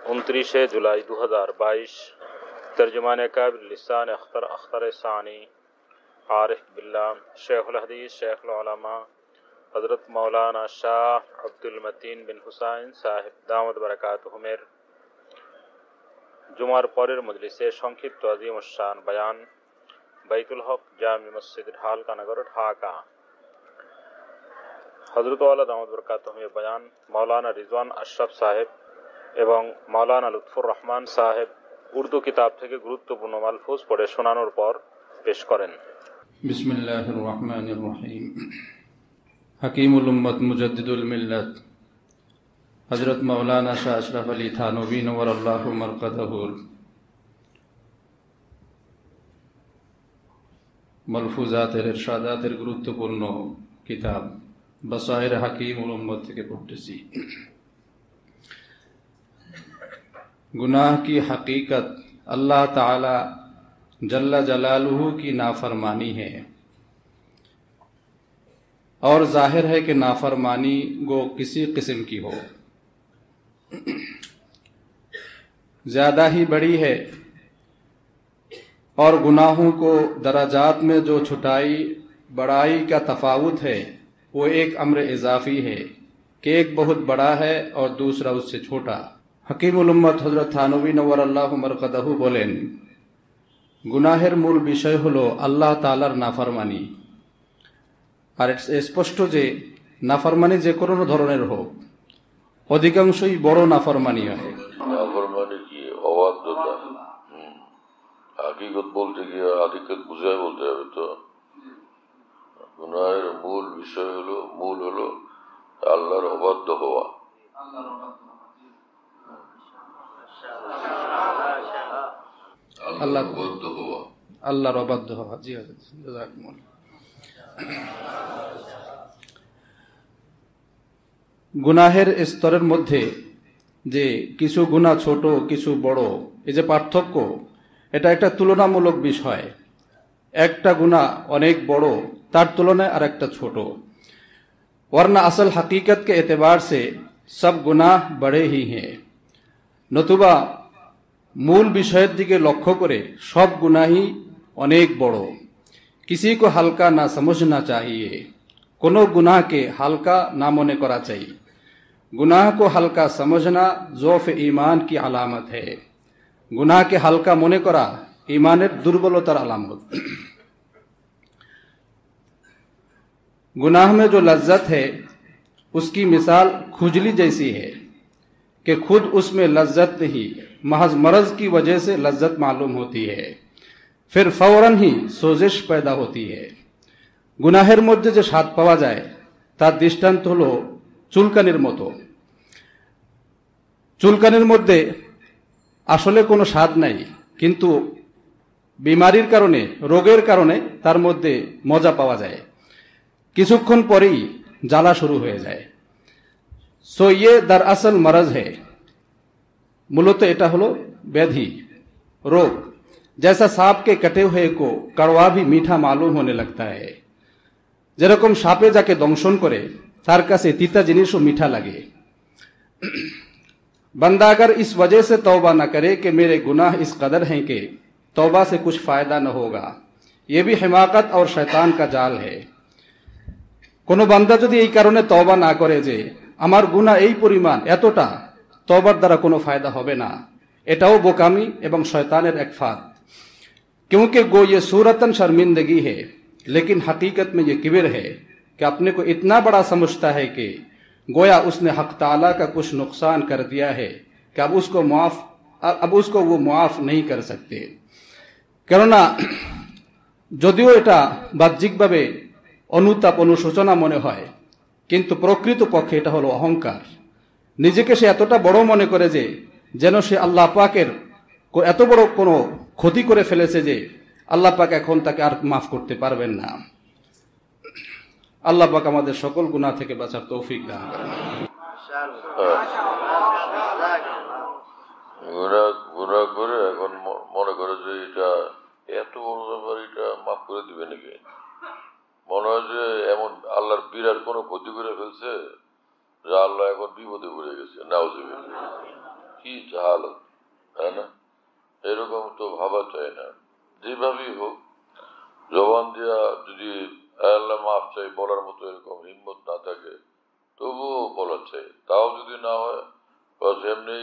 29 जुलाई 2022 तर्जुमान काबिल लिसान अख्तर सानी आरिफ बिल्लाह शेखुल हदीस शेखुल उलमा हज़रत मौलाना शाह अब्दुल मतीन बिन हुसैन साहिब दामद बरकातुहुमेर जुमार परेर मजलिसे संक्षिप्त अजीम शान बयान बैतुल हक जामी मस्जिद हालकानगर ढाका। हज़रत वाला दामद बरकातुहुमेर बयान मौलाना रिजवान अशरफ साहेब এবং মাওলানা লুৎফুর রহমান সাহেব উর্দু কিতাব থেকে গুরুত্বপূর্ণ মালফুজ পড়ে শোনানোর পর পেশ করেন। বিসমিল্লাহির রহমানির রহিম। হকিমুল উম্মত মুজাদ্দিদুল মিল্লাত হযরত মাওলানা শাহ আশরাফ আলী থানভী নওয়ারাল্লাহু মারকাদাহুর মালফুজাতের ইরশাদাতের গুরুত্বপূর্ণ কিতাব বসায়ের হকিমুল উম্মত থেকে পড়তেছি। गुनाह की हकीकत अल्लाह ताला जल्ला जलालुहु की नाफरमानी है और जाहिर है कि नाफरमानी गो किसी किस्म की हो, ज़्यादा ही बड़ी है। और गुनाहों को दराजात में जो छुटाई बड़ाई का तफावुत है वो एक अम्र इजाफी है कि एक बहुत बड़ा है और दूसरा उससे छोटा। हकीमुल उम्मत हजरत थानवी नव्वरल्लाहु मरकदहु बोलेन, गुनाहेर मूल विषय हलो आल्लाह तालार नाफरमानी। और स्पष्ट जे नाफरमानी जे कोनो धरनेर होक अधिकांशई बड़ नाफरमानी है। नाफरमानी की अबाध्यता हकीकत बोलते गিয়ে आधिक्यत बुझाय बोलते হবে। तो गुनाहेर मूल विषय हलो আল্লাহর অবাধ্য হওয়া। আল্লাহর অবাধ্য হওয়া। জি জাযাকুমুল্লাহ। গুনাহের স্তরের মধ্যে যে কিছু গুনাহ ছোট কিছু বড়, এই যে পার্থক্য, এটা একটা তুলনামূলক বিষয়। একটা গুনাহ অনেক বড়, তার তুলনায় আর একটা ছোট। वरना असल हकीकत के एतबार से सब गुनाह बड़े ही हैं। नतुबा मूल विषयेर दिके लक्ष्य करे सब गुनाही अनेक बड़ो। किसी को हल्का ना समझना चाहिए, कोनो गुनाह के हल्का ना मने करा चाहिए। गुनाह को हल्का समझना ज़ौफ़ ईमान की अलामत है। गुनाह के हल्का मने करा ईमानेर दुर्बलतार अलामत। गुनाह में जो लज्जत है उसकी मिसाल खुजली जैसी है कि खुद उसमें लज्जत नहीं, महज मरज की वजह से लज्जत मालूम होती है, फिर फौरन ही सोजिश पैदा होती है। गुनाहेर मध्य जे स्वाद पावा जाए तार दृष्टांत हलो चुलकानिर मतो। चुलकानिर मध्य आसले कोनो स्वाद नाई, किन्तु बीमारिर कारणे रोगेर कारणे तार मध्य मजा पावा जाए, किछुक्षण परेई জ্বালা शुरू हो जाए। सो ये दरअसल मरज है, मूलत एटा हलो व्याधि रोग। जैसा सांप के कटे हुए को कड़वा भी मीठा मालूम होने लगता है, जेरकम सापे जाके दंशन करे तार काछे तीता जिनिसो मीठा लगे। बंदा अगर इस वजह से तौबा न करे कि मेरे गुनाह इस कदर हैं कि तौबा से कुछ फायदा न होगा, ये भी हिमाकत और शैतान का जाल है। कोनो बान्दा यदि এই কারণে তওবা না করে যে আমার গুনাহ এই পরিমাণ এতটা, তওবার দ্বারা কোনো ফায়দা হবে না, এটাও বোকামি এবং শয়তানের এক ফাঁদ। क्योंकि गो ये सूरतन शर्मिंदगी है, लेकिन हकीकत में ये किबिर है कि अपने को इतना बड़ा समझता है कि गोया उसने हक ताला का कुछ नुकसान कर दिया है कि अब उसको वो मुआफ नहीं कर सकते। केनना যদিও এটা বাহ্যিকভাবে অনুতাপ অনুশোচনা মনে হয়, কিন্তু প্রকৃত পক্ষে এটা হলো অহংকার। নিজেকে সে এতটা বড় মনে করে যে যেন সে আল্লাহ পাকের এত বড় কোনো ক্ষতি করে ফেলেছে যে আল্লাহ পাক এখন তাকে আর মাফ করতে পারবেন না। আল্লাহ পাক আমাদের সকল গুনাহ থেকে বাঁচার তৌফিক দান করেন। গুনাহ করে এখন মনে করে যে এটা এত বড় ব্যাপার, এটা মাফ করে দিবে নাকি? মনে হয় যে এমন আল্লাহর বিরাট কোনো ক্ষতি করে ফেলছে যে আল্লাহ এখন বিপদে পড়ে গেছে। নাউজুবিল্লাহ। কি জাহালত, তাই না? এরকম তো ভাবা চাই না। যেভাবেই হোক জবান দিয়া যদি আল্লাহ মাফ চাই বলার মতো এরকম হিম্মত না থাকে তবুও বলা চাই। তাও যদি না হয় বাস এমনি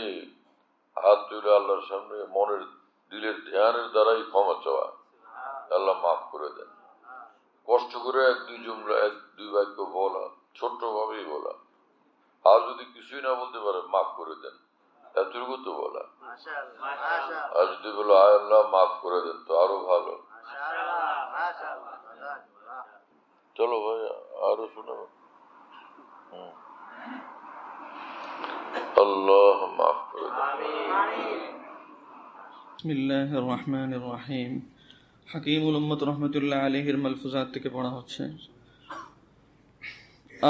হাত তুলে আল্লাহর সামনে মনের দিলের ধ্যানের দ্বারাই ক্ষমা চাওয়া, আল্লাহ মাফ করে দেন। কষ্ট করে এক দুই বাক্য বলা, ছোট্ট ভাবেই বলা। আর যদি কিছুই না বলতে পারে মাফ করে দেন, এতটুকু তো বলা। আর যদি বলো আয় আল্লাহ মাফ করে দেন তো আরো ভালো। চলো ভাই আরো শোনাবো। আল্লাহ মাফ করে দেন। বিসমিল্লাহির রহমানির রহিম। हकीमुल उम्मत रहमतुल्लाह अलैहि मलफूजात के पढ़ा होच्छे।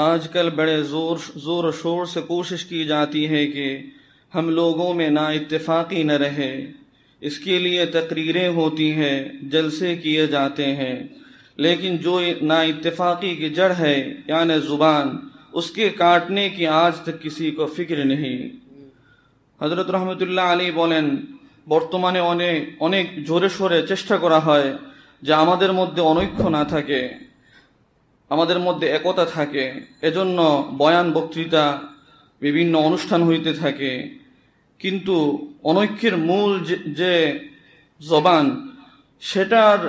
आजकल बड़े जोर शोर से कोशिश की जाती है कि हम लोगों में ना इत्तेफाकी न रहे। इसके लिए तकरीरें होती हैं, जलसे किए जाते हैं, लेकिन जो ना इत्तेफाकी की जड़ है यानी ज़ुबान, उसके काटने की आज तक किसी को फिक्र नहीं। हजरत रहमतुल्लाह अलैहि बोलेन বর্তমানে অনেক জোরে সোরে চেষ্টা করা হয় যে আমাদের মধ্যে অনৈক্য না থাকে, আমাদের মধ্যে একতা থাকে। এজন্য বয়ান বক্তৃতা বিভিন্ন অনুষ্ঠান হইতে থাকে, কিন্তু অনৈক্যের মূল যে জবান, সেটার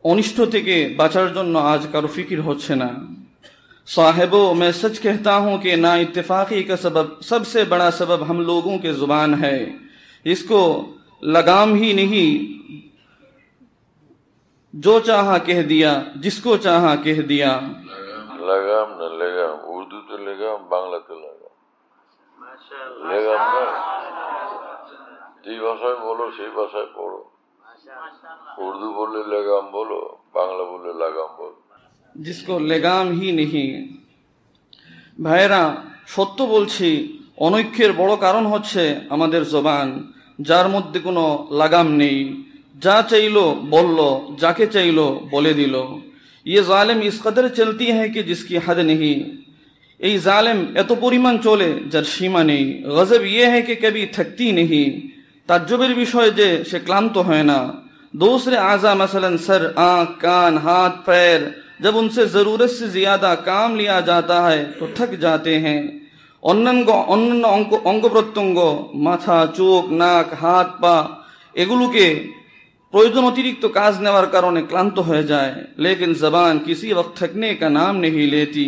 অনিষ্ট থেকে বাঁচার জন্য আজ কারো ফিকির হচ্ছে না। साहिबो मैं सच कहता हूँ कि ना इत्तेफाकी का सबब, सबसे बड़ा सबब हम लोगों के जुबान है। इसको लगाम ही नहीं, जो चाहा कह दिया, जिसको चाहा कह दिया। लगाम न लगाम, उर्दू तो लगाम, बांग्ला तो लगाम। लगाम ना যে ভাষায় বলো সেই ভাষায় পড়ো। উর্দু বললে লাগাম বলো, বাংলা বললে লাগাম বলো। जिसको लगाम ही नहीं। ভাইরা সত্য বলছি, অনৈক্যের বড় কারণ হচ্ছে আমাদের জবান, যার মধ্যে কোনো লাগাম নেই। যা চাইলো বললো, যাকে চাইলো বলে দিল। ये जालिम इस कदर चलती है कि जिसकी हद नहीं। এই জালেম এত পরিমাণ চলে যার সীমা নেই। গজব ये है कि कभी थकती नहीं। ताज्जुबेर বিষয় যে সে ক্লান্ত হয় না। दूसरे आज़ा मसलन सर, आँख, कान, हाथ, पैर, जब उनसे जरूरत से ज्यादा काम लिया जाता है तो थक जाते हैं। অন্যান্য অঙ্গ প্রত্যঙ্গ, মাথা, চোখ, নাক, হাত, পা, এগুলোকে প্রয়োজন অতিরিক্ত কাজ নেওয়ার কারণে ক্লান্ত হয়ে যায়। लेकिन जबान किसी वक्त थकने का नाम नहीं लेती।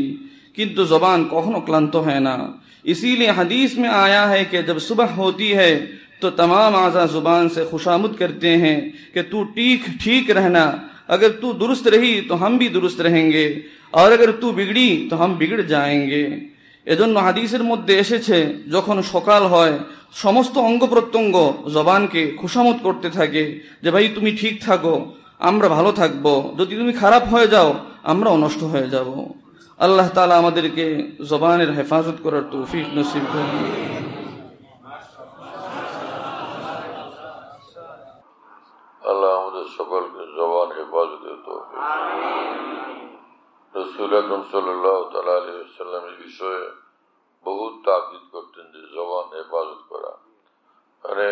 किंतु जबान कखनो क्लांत है ना। इसीलिए हदीस में आया है कि जब सुबह होती है तो तमाम आज़ा जुबान से खुशामद करते हैं कि तू ठीक रहना। अगर तू दुरुस्त रही तो हम भी दुरुस्त रहेंगे, और अगर तू बिगड़ी तो हम बिगड़ जाएंगे। এজন্য হাদিসের মধ্যে এসেছে, যখন সকাল হয় সমস্ত অঙ্গ প্রত্যঙ্গ জবানকে খুশামত করতে থাকে যে ভাই তুমি ঠিক থাকো, আমরা ভালো থাকবো। যদি তুমি খারাপ হয়ে যাও আমরাও নষ্ট হয়ে যাব। আল্লাহ তাআলা আমাদেরকে জবানের হেফাজত করার তৌফিক নসিব করুন। আল্লাহ আমাদের সকলকে জবান হেফাজতের তৌফিক। রাসূল আকরাম সাল্লাল্লাহু তাআলা আলাইহি ওয়াসাল্লাম এই বিষয়ে বহুত তাকিদ করতেন যে জবান হেফাজত করা, মানে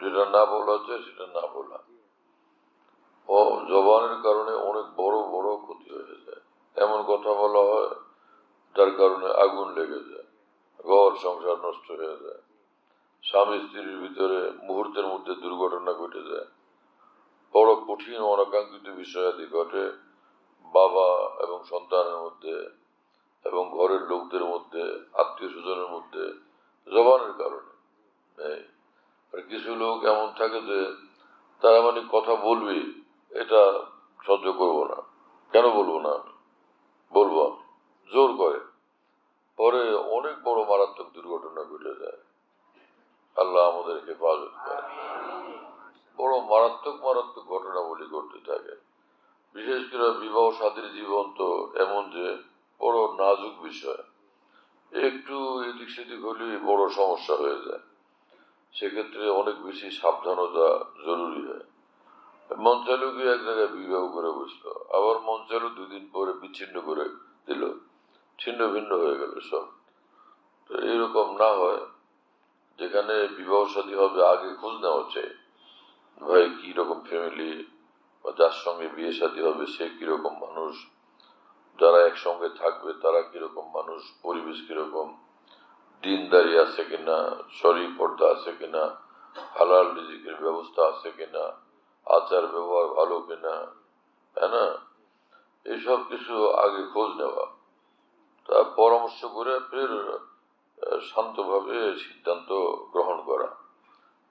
যেটা না বলা হচ্ছে সেটা না বলা। ও জবানের কারণে অনেক বড় বড় ক্ষতি হয়ে যায়। এমন কথা বলা হয় যার কারণে আগুন লেগে যায়, ঘর সংসার নষ্ট হয়ে যায়, স্বামী স্ত্রীর ভিতরে মুহূর্তের মধ্যে দুর্ঘটনা ঘটে যায়, বড় কঠিন অনাকাঙ্ক্ষিত বিষয়াদি ঘটে বাবা এবং সন্তানের মধ্যে এবং ঘরের লোকদের মধ্যে, আত্মীয় স্বজনের মধ্যে, জবানের কারণে। আর কিছু লোক এমন থাকে যে তারা মানে কথা বলবে, এটা সহ্য করবো না, কেন বলবো না, আমি বলবো, আমি জোর করে, পরে অনেক বড় মারাত্মক দুর্ঘটনা ঘটে যায়। আল্লাহ আমাদের হেফাজত করে। বড় মারাত্মক মারাত্মক ঘটনাবলী ঘটতে থাকে। বিশেষ করে বিবাহ শাদীর জীবন তো এমন যে বড় নাজুক বিষয়, একটু এদিক সেদিক হলে বড় সমস্যা হয়ে যায়। সেক্ষেত্রে অনেক বেশি সাবধানতা জরুরি হয়। মন চালু গিয়ে এক জায়গায় বিবাহ করে বসলো, আবার মন চালু 2 দিন পরে বিচ্ছিন্ন করে দিল, ছিন্ন ভিন্ন হয়ে গেল সব। তো এরকম না হয়, যেখানে বিবাহ শাদী হবে আগে খোঁজ নেওয়া চাই, ভাই কি রকম ফ্যামিলি, বা যার সঙ্গে বিয়ে শাদী হবে সে কিরকম মানুষ, যারা একসঙ্গে থাকবে তারা কিরকম মানুষ, পরিবেশ কিরকম, দিনদারি আছে কিনা, শরীর পর্দা আছে কিনা, হালাল রিজিকের ব্যবস্থা আছে কিনা, আচার ব্যবহার ভালো কিনা, তাই না? এইসব কিছু আগে খোঁজ নেওয়া, তা পরামর্শ করে ফের শান্তভাবে সিদ্ধান্ত গ্রহণ করা।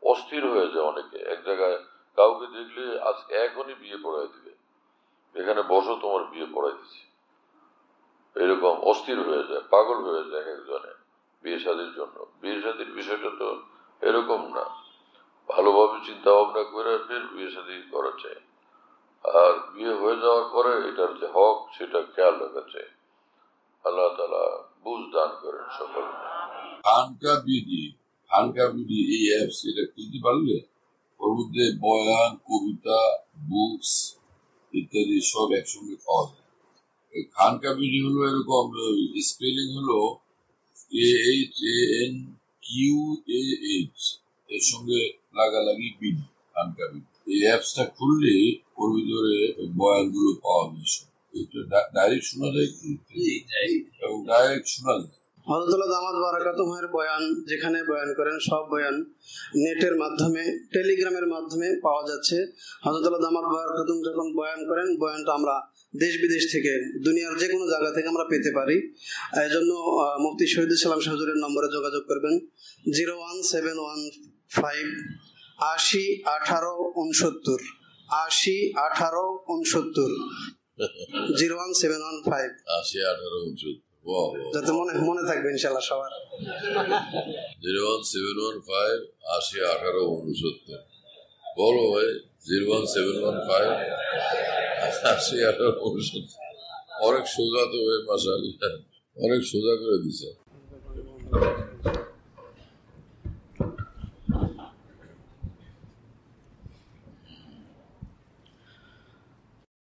অস্থির হয়ে যায় অনেকে, এক জায়গায় কাউকে দেখলে আজকে এখনই বিয়ে পড়াই দিবে, এখানে বসো তোমার বিয়ে পড়াই দিচ্ছে, এরকম অস্থির হয়ে যায়, পাগল হয়ে যায় একজনে বিয়ে শাদীর জন্য। বিয়ে শাদীর বিষয়টা তো এরকম না, ভালোভাবে চিন্তা ভাবনা করে ফের বিয়ে শাদী করা চাই, আর বিয়ে হয়ে যাওয়ার পরে এটার যে হক সেটা খেয়াল রাখা চাই। আল্লাহ তাআলা বুঝ দান করেন সকল। খানকা বিডি এই অ্যাপস, এটা কিনতে পারলে ওর মধ্যে বয়ান, কবিতা, বুকস ইত্যাদি সব একসঙ্গে পাওয়া যায়। খানকা বিডি হলো এরকম, স্পেলিং হলো KHANQAH, এর সঙ্গে লাগালাগি বিডি, খানকা বিডি। এই অ্যাপসটা খুললে ওর ভিতরে বয়ান গুলো পাওয়া যায়, ডাইরেক্ট শোনা যায় কি, এবং ডাইরেক্ট শোনা যায়। হযরতুল্লাহ দামাত বারাকাতুহুর বয়ান, যেখানে বয়ান করেন সব বয়ান নেটের মাধ্যমে, টেলিগ্রামের মাধ্যমে পাওয়া যাচ্ছে। হযরতুল্লাহ দামাত বারাকাতুহু যখন বয়ান করেন, বয়ানটা আমরা দেশ বিদেশ থেকে, দুনিয়ার যে কোনো জায়গা থেকে আমরা পেতে পারি। এই জন্য মুফতি শহীদুল ইসলাম হুজুরের নম্বরে যোগাযোগ করবেন 01715 80 18 69 80 18 69 01715 80 18 69, যাতে মনে থাকবে ইনশাআল্লাহ সবার। 01715 80 18 69। বলো ভাই, 01715 80 18 69। অনেক সোজা তো ভাই, মাশাআল্লাহ, অনেক সোজা করে দিছে।